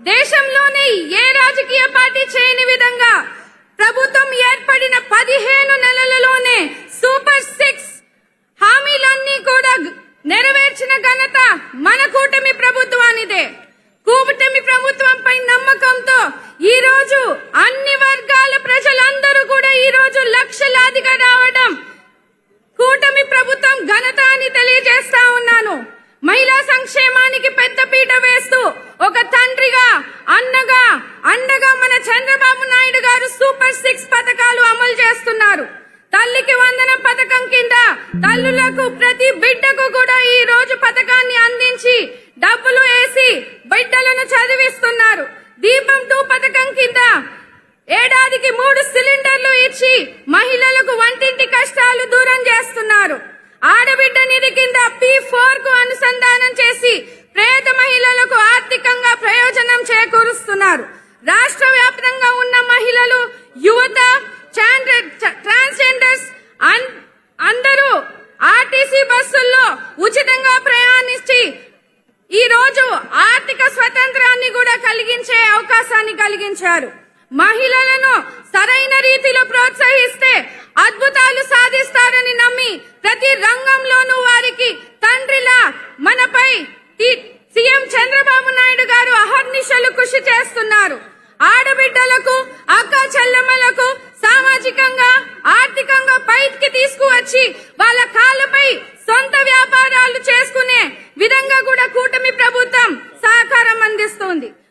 దేశంలోనే ఏ రాజకీయ పార్టీ చేయని విధంగా ప్రభుత్వం ఏర్పడిన 15 నెలలలోనే సూపర్ 6 హామీలన్నీ కూడా నెరవేర్చిన ఘనత మన కూటమి ప్రభుత్వానిదే. కూటమి ప్రభుత్వంపై నమ్మకంతో ఈ రోజు అన్ని వర్గాల ప్రజలందరూ కూడా ఈ రోజు లక్షలాదిగా రావడం కూటమి ప్రభుత్వం ఘనత అని తెలియజేస్తా ఉన్నాను. మహిళా సంక్షేమానికి పెద్దపీట వేస్తూ ఒక తండ్రిగా అన్నగా అండగా మన చంద్రబాబు నాయుడు గారు సూపర్ 6 పథకాలు అమలు చేస్తున్నారు. తల్లికి వందనం పథకం కింద తల్లులకు ప్రతి బిడ్డకు కూడా ఈ రోజు పథకాన్ని అందించి డబ్బులు వేసి బిడ్డలను చదివిస్తున్నారు. దీపం 2 పథకం కింద ఏడాదికి 3 సిలిండర్లు ఇచ్చి మహిళలకు వంటింటి కష్టాలు దూరం చేస్తున్నారు. ఆడబిడ్డ నిధి కింద P4 కు అనుసంధానం చేసి పేద మహిళలకు ఆర్థికంగా ప్రయోజనం చేకూరుస్తున్నారు. రాష్ట్ర వ్యాప్తంగా ఉన్న మహిళలు, యువత, ట్రాన్స్జెండర్స్ అందరూ ఆర్టీసీ బస్సుల్లో ఉచితంగా ప్రయాణించి ఈ రోజు ఆర్థిక స్వతంత్రాన్ని కూడా కలిగించే అవకాశాన్ని కలిగించారు. మహిళలను సరైన రీతిలో ప్రోత్సహిస్తే అద్భుతాలు